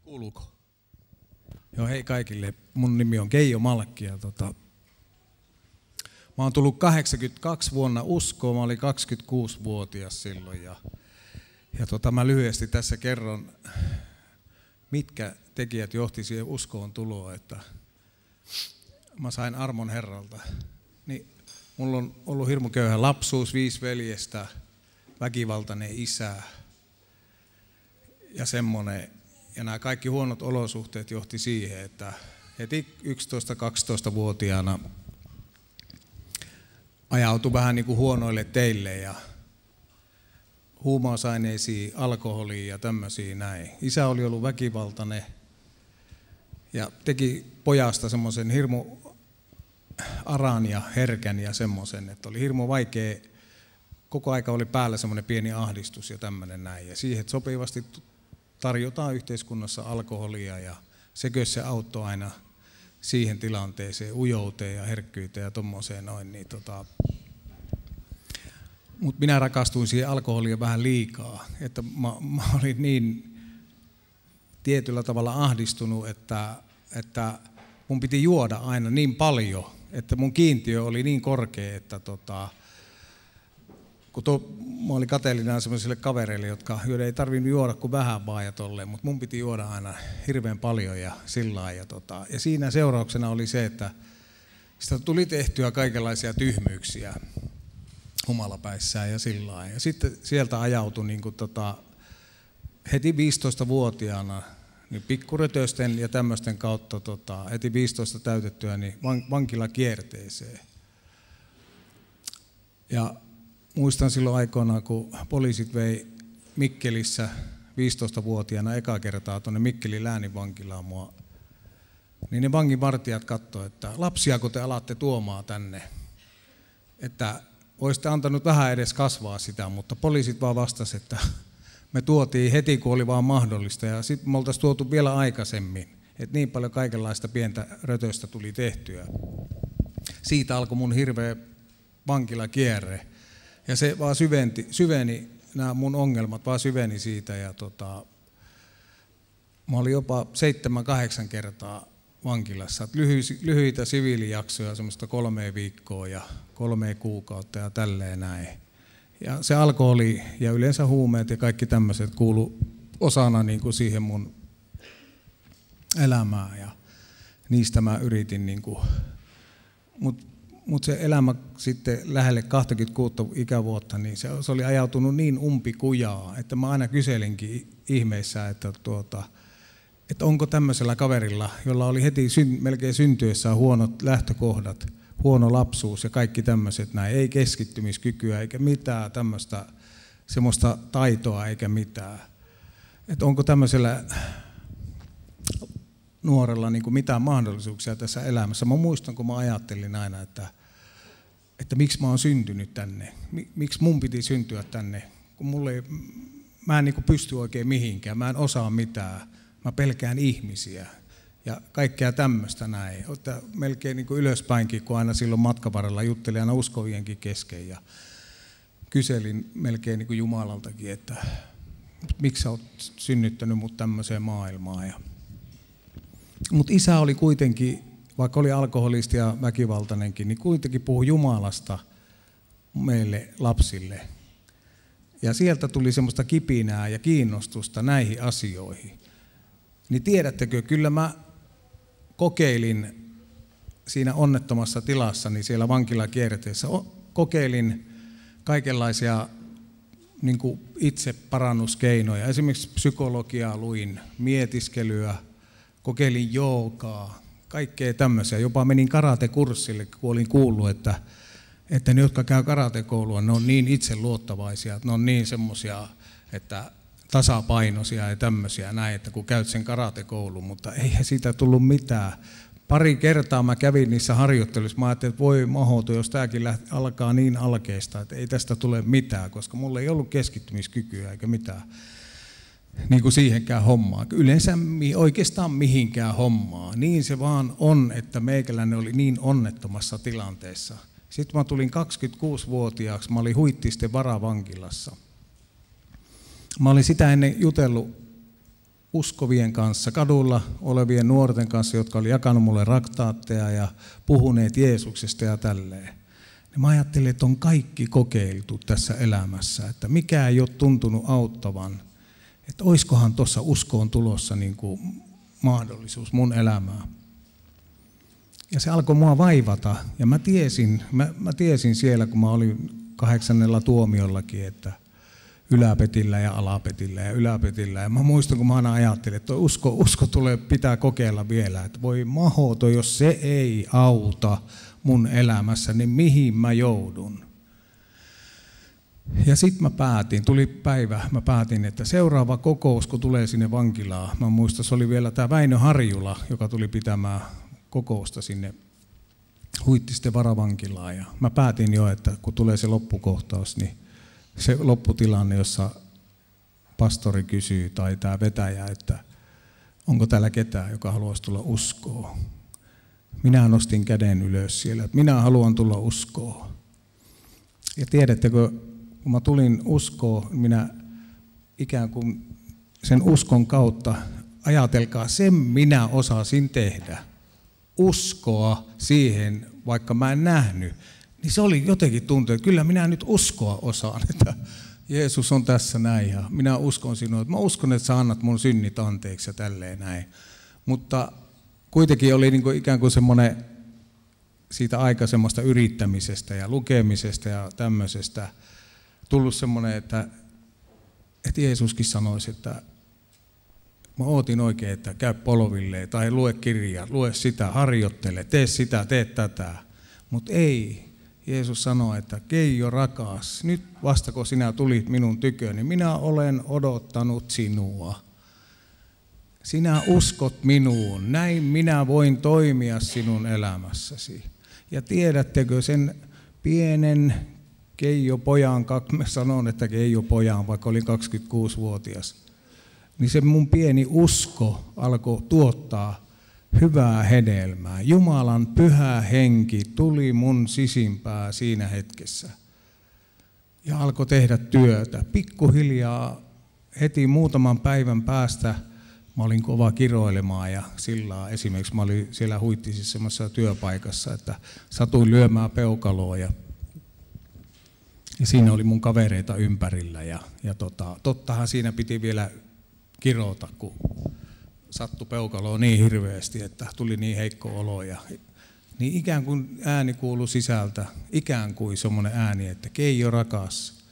Kuuluuko? Joo, hei kaikille. Mun nimi on Keijo Malkki ja mä oon tullut 82 vuonna uskoon. Mä olin 26-vuotias silloin ja mä lyhyesti tässä kerron, mitkä tekijät johti siihen uskoon tuloon, että mä sain armon Herralta. Niin, mulla on ollut hirmu köyhä lapsuus, 5 veljestä, väkivaltainen isä ja semmoinen. Ja nämä kaikki huonot olosuhteet johti siihen, että heti 11-12-vuotiaana ajautui vähän niin kuin huonoille teille ja huumausaineisiin, alkoholiin ja tämmöisiä näin. Isä oli ollut väkivaltainen ja teki pojasta semmoisen hirmu aran ja herkän ja semmoisen, että oli hirmu vaikea. Koko aika oli päällä semmoinen pieni ahdistus ja tämmöinen näin. Ja siihen sopivasti tarjotaan yhteiskunnassa alkoholia ja se auttoi aina siihen tilanteeseen, ujouteen ja herkkyyteen ja tommoseen noin. Niin mutta minä rakastuin siihen alkoholiin vähän liikaa, että mä olin niin tietyllä tavalla ahdistunut, että mun piti juoda aina niin paljon, että mun kiintiö oli niin korkea, että mä olin kateellinen sellaisille kavereille, joiden ei tarvinnut juoda kuin vähän vaan ja tolleen, mutta mun piti juoda aina hirveän paljon ja sillä lailla. Ja siinä seurauksena oli se, että sitä tuli tehtyä kaikenlaisia tyhmyyksiä humalapäissään ja sillä lailla. Ja sitten sieltä ajautui niin kuin heti 15-vuotiaana niin pikkurötösten ja tämmöisten kautta heti 15 täytettyä niin vankilakierteeseen. Ja muistan silloin aikoinaan, kun poliisit vei Mikkelissä 15-vuotiaana eka kertaa tuonne Mikkelin lääninvankilaan mua, niin ne vanginvartijat katsoivat, että lapsia kun te alatte tuomaan tänne, että olisitte antanut vähän edes kasvaa sitä, mutta poliisit vaan vastasivat, että me tuotiin heti kun oli vaan mahdollista ja sitten me oltaisiin tuotu vielä aikaisemmin, että niin paljon kaikenlaista pientä rötöstä tuli tehtyä. Siitä alkoi mun hirveä vankilakierre. Ja se vaan syveni, nämä mun ongelmat vaan syveni siitä ja mä olin jopa 7-8 kertaa vankilassa. Lyhyitä siviilijaksoja, semmoista 3 viikkoa ja 3 kuukautta ja tälleen näin. Ja se alkoholi ja yleensä huumeet ja kaikki tämmöiset kuulu osana niin kuin siihen mun elämään ja niistä mä yritin niin kuin, mutta se elämä sitten lähelle 26 ikävuotta, niin se oli ajautunut niin umpikujaa, että mä aina kyselinkin ihmeissä, että onko tämmöisellä kaverilla, jolla oli heti melkein syntyessään huonot lähtökohdat, huono lapsuus ja kaikki tämmöiset näin, ei keskittymiskykyä eikä mitään tämmöistä semmoista taitoa eikä mitään. Että onko tämmöisellä nuorella niin kuin mitään mahdollisuuksia tässä elämässä. Mä muistan, kun mä ajattelin aina, että miksi mä oon syntynyt tänne, miksi mun piti syntyä tänne, kun mä en niin kuin pysty oikein mihinkään, mä en osaa mitään, mä pelkään ihmisiä ja kaikkea tämmöistä näin. Että melkein niin kuin ylöspäinkin, kun aina silloin matkan varrella juttelin aina uskovienkin kesken ja kyselin melkein niin kuin Jumalaltakin, että miksi sä oot synnyttänyt mut tämmöiseen maailmaan. Mutta isä oli kuitenkin, vaikka oli alkoholisti ja väkivaltainenkin, niin kuitenkin puhui Jumalasta meille lapsille. Ja sieltä tuli semmoista kipinää ja kiinnostusta näihin asioihin. Niin tiedättekö, kyllä mä kokeilin siinä onnettomassa tilassani siellä vankilakierteessä, kokeilin kaikenlaisia niin kuin itseparannuskeinoja. Esimerkiksi psykologiaa luin, mietiskelyä, kokeilin joogaa, kaikkea tämmöisiä. Jopa menin karatekurssille, kun olin kuullut, että ne, jotka käy karatekoulua, ne on niin itseluottavaisia, että ne on niin semmoisia, että tasapainoisia ja tämmöisiä näin, että kun käyt sen karatekoulun, mutta eihän siitä tullut mitään. Pari kertaa mä kävin niissä harjoitteluissa, mä ajattelin, että voi mahdoton, jos tämäkin alkaa niin alkeista, että ei tästä tule mitään, koska mulla ei ollut keskittymiskykyä eikä mitään. Niin kuin siihenkään hommaan. Yleensä oikeastaan mihinkään hommaan. Niin se vaan on, että meikäläinen oli niin onnettomassa tilanteessa. Sitten mä tulin 26-vuotiaaksi, mä olin Huittisten varavankilassa. Mä olin sitä ennen jutellut uskovien kanssa, kadulla olevien nuorten kanssa, jotka oli jakanut mulle raktaatteja ja puhuneet Jeesuksesta ja tälleen. Ja mä ajattelin, että on kaikki kokeiltu tässä elämässä, että mikä ei ole tuntunut auttavan. Että oiskohan tuossa uskoon tulossa niin kuin mahdollisuus mun elämään. Ja se alkoi mua vaivata. Ja mä tiesin siellä, kun mä olin 8. tuomiollakin, että yläpetillä ja alapetillä ja yläpetillä. Ja mä muistan, kun mä aina ajattelin, että usko pitää kokeilla vielä. Että voi mahoto, jos se ei auta mun elämässä, niin mihin mä joudun? Ja sitten tuli päivä, mä päätin, että seuraava kokous, kun tulee sinne vankilaan, mä muistan, se oli vielä tämä Väinö Harjula, joka tuli pitämään kokousta sinne Huittisten varavankilaan. Ja mä päätin jo, että kun tulee se loppukohtaus, niin se lopputilanne, jossa pastori kysyy tai tämä vetäjä, että onko täällä ketään, joka haluaisi tulla uskoon. Minä nostin käden ylös siellä, että minä haluan tulla uskoon. Ja tiedättekö, kun mä tulin uskoon, minä ikään kuin sen uskon kautta, ajatelkaa, sen minä osasin tehdä. Uskoa siihen, vaikka mä en nähnyt. Niin se oli jotenkin tuntuu, että kyllä minä nyt uskoa osaan, että Jeesus on tässä näin ja minä uskon sinua. Mä uskon, että sä annat mun synnit anteeksi ja tälleen näin. Mutta kuitenkin oli niin kuin ikään kuin semmoinen siitä aikaisemmasta yrittämisestä ja lukemisesta ja tämmöisestä tullut semmoinen, että Jeesuskin sanoisi, että mä ootin oikein, että käy polvilleen tai lue kirjaa, lue sitä, harjoittele, tee sitä, tee tätä. Mutta ei. Jeesus sanoi, että Keijo rakas, nyt vasta kun sinä tulit minun tyköni, minä olen odottanut sinua. Sinä uskot minuun, näin minä voin toimia sinun elämässäsi. Ja tiedättekö sen pienen Keijo-pojan, mä sanon, että Keijo-pojan, vaikka olin 26-vuotias, niin se mun pieni usko alkoi tuottaa hyvää hedelmää. Jumalan pyhä henki tuli mun sisimpää siinä hetkessä ja alkoi tehdä työtä. Pikkuhiljaa heti muutaman päivän päästä mä olin kova kiroilemaan ja sillä esimerkiksi mä olin siellä Huittisissa semmoisessa työpaikassa, että satuin lyömään peukaloa ja siinä oli mun kavereita ympärillä ja tottahan siinä piti vielä kirota, kun sattui peukaloon niin hirveästi, että tuli niin heikko olo. Niin ikään kuin ääni kuului sisältä, ikään kuin semmoinen ääni, että Keijo rakas,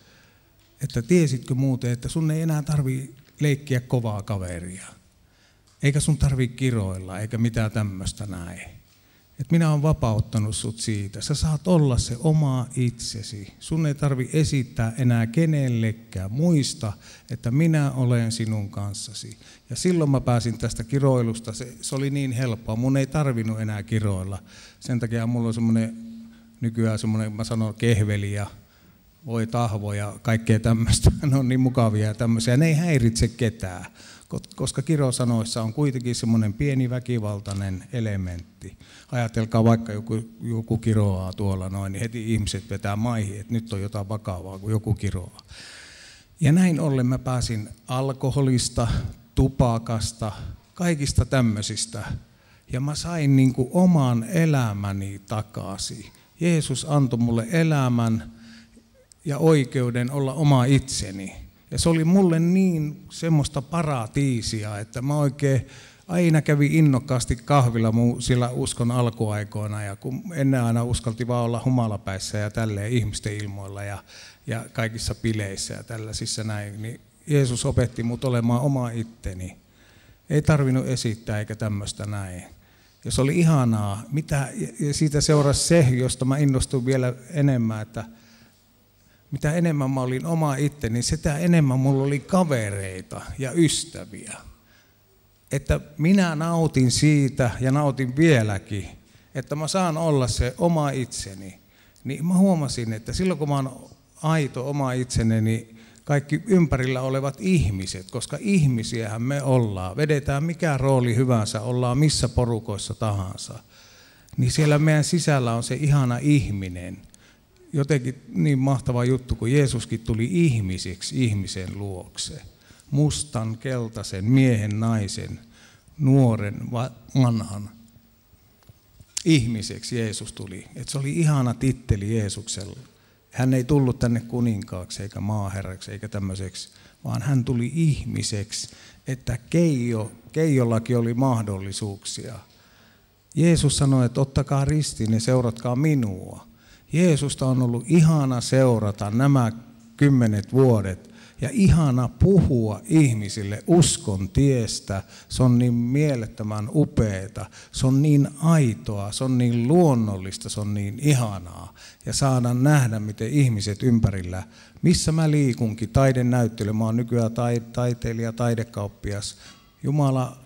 että tiesitkö muuten, että sun ei enää tarvitse leikkiä kovaa kaveria, eikä sun tarvitse kiroilla, eikä mitään tämmöistä näin. Että minä olen vapauttanut sut siitä. Sä saat olla se oma itsesi. Sun ei tarvitse esittää enää kenellekään. Muista, että minä olen sinun kanssasi. Ja silloin mä pääsin tästä kiroilusta. Se oli niin helppoa. Mun ei tarvinnut enää kiroilla. Sen takia mulla on semmoinen, nykyään semmoinen, mä sanon kehveli ja voi tahvo ja kaikkea tämmöistä. Ne on niin mukavia ja tämmöisiä. Ne ei häiritse ketään. Koska kirosanoissa on kuitenkin semmoinen pieni väkivaltainen elementti. Ajatelkaa vaikka joku kiroaa tuolla noin, niin heti ihmiset vetää maihin, että nyt on jotain vakavaa, kun joku kiroaa. Ja näin ollen mä pääsin alkoholista, tupakasta, kaikista tämmöisistä. Ja mä sain niin kuin oman elämäni takaisin. Jeesus antoi mulle elämän ja oikeuden olla oma itseni. Ja se oli mulle niin semmoista paratiisia, että mä oikein aina kävin innokkaasti kahvilla sillä uskon alkuaikoina. Ja kun ennen aina uskalti vaan olla humalapäissä ja tälleen ihmisten ilmoilla ja kaikissa bileissä ja tällaisissa näin, niin Jeesus opetti mut olemaan oma itteni. Ei tarvinnut esittää eikä tämmöistä näin. Ja se oli ihanaa. Ja siitä seurasi se, josta mä innostuin vielä enemmän, että mitä enemmän mä olin oma itteni, niin sitä enemmän mulla oli kavereita ja ystäviä. Että minä nautin siitä ja nautin vieläkin, että mä saan olla se oma itseni. Niin mä huomasin, että silloin kun mä oon aito oma itseni, niin kaikki ympärillä olevat ihmiset, koska ihmisiähän me ollaan, vedetään mikä rooli hyvänsä, ollaan missä porukoissa tahansa, niin siellä meidän sisällä on se ihana ihminen. Jotenkin niin mahtava juttu, kun Jeesuskin tuli ihmisiksi ihmisen luokse. mustan, keltaisen, miehen, naisen, nuoren, vanhan. Ihmiseksi Jeesus tuli. Et se oli ihana titteli Jeesuksella. Hän ei tullut tänne kuninkaaksi eikä maaherraksi eikä tämmöiseksi, vaan hän tuli ihmiseksi, että Keijollakin oli mahdollisuuksia. Jeesus sanoi, että ottakaa ristiin ja seuratkaa minua. Jeesusta on ollut ihana seurata nämä 10 vuodet ja ihana puhua ihmisille uskon tiestä. Se on niin mielettömän upeata, se on niin aitoa, se on niin luonnollista, se on niin ihanaa. Ja saada nähdä, miten ihmiset ympärillä, missä mä liikunkin, taidenäyttely, mä oon nykyään taiteilija, taidekauppias. Jumala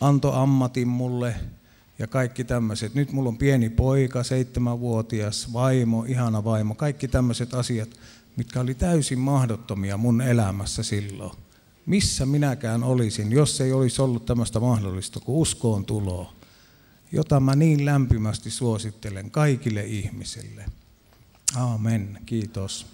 antoi ammatin mulle ja kaikki tämmöiset. Nyt mulla on pieni poika, 7-vuotias, vaimo, ihana vaimo, kaikki tämmöiset asiat, mitkä oli täysin mahdottomia mun elämässä silloin. Missä minäkään olisin, jos ei olisi ollut tämmöistä mahdollista kuin uskoon tuloa, jota mä niin lämpimästi suosittelen kaikille ihmisille. Aamen, kiitos.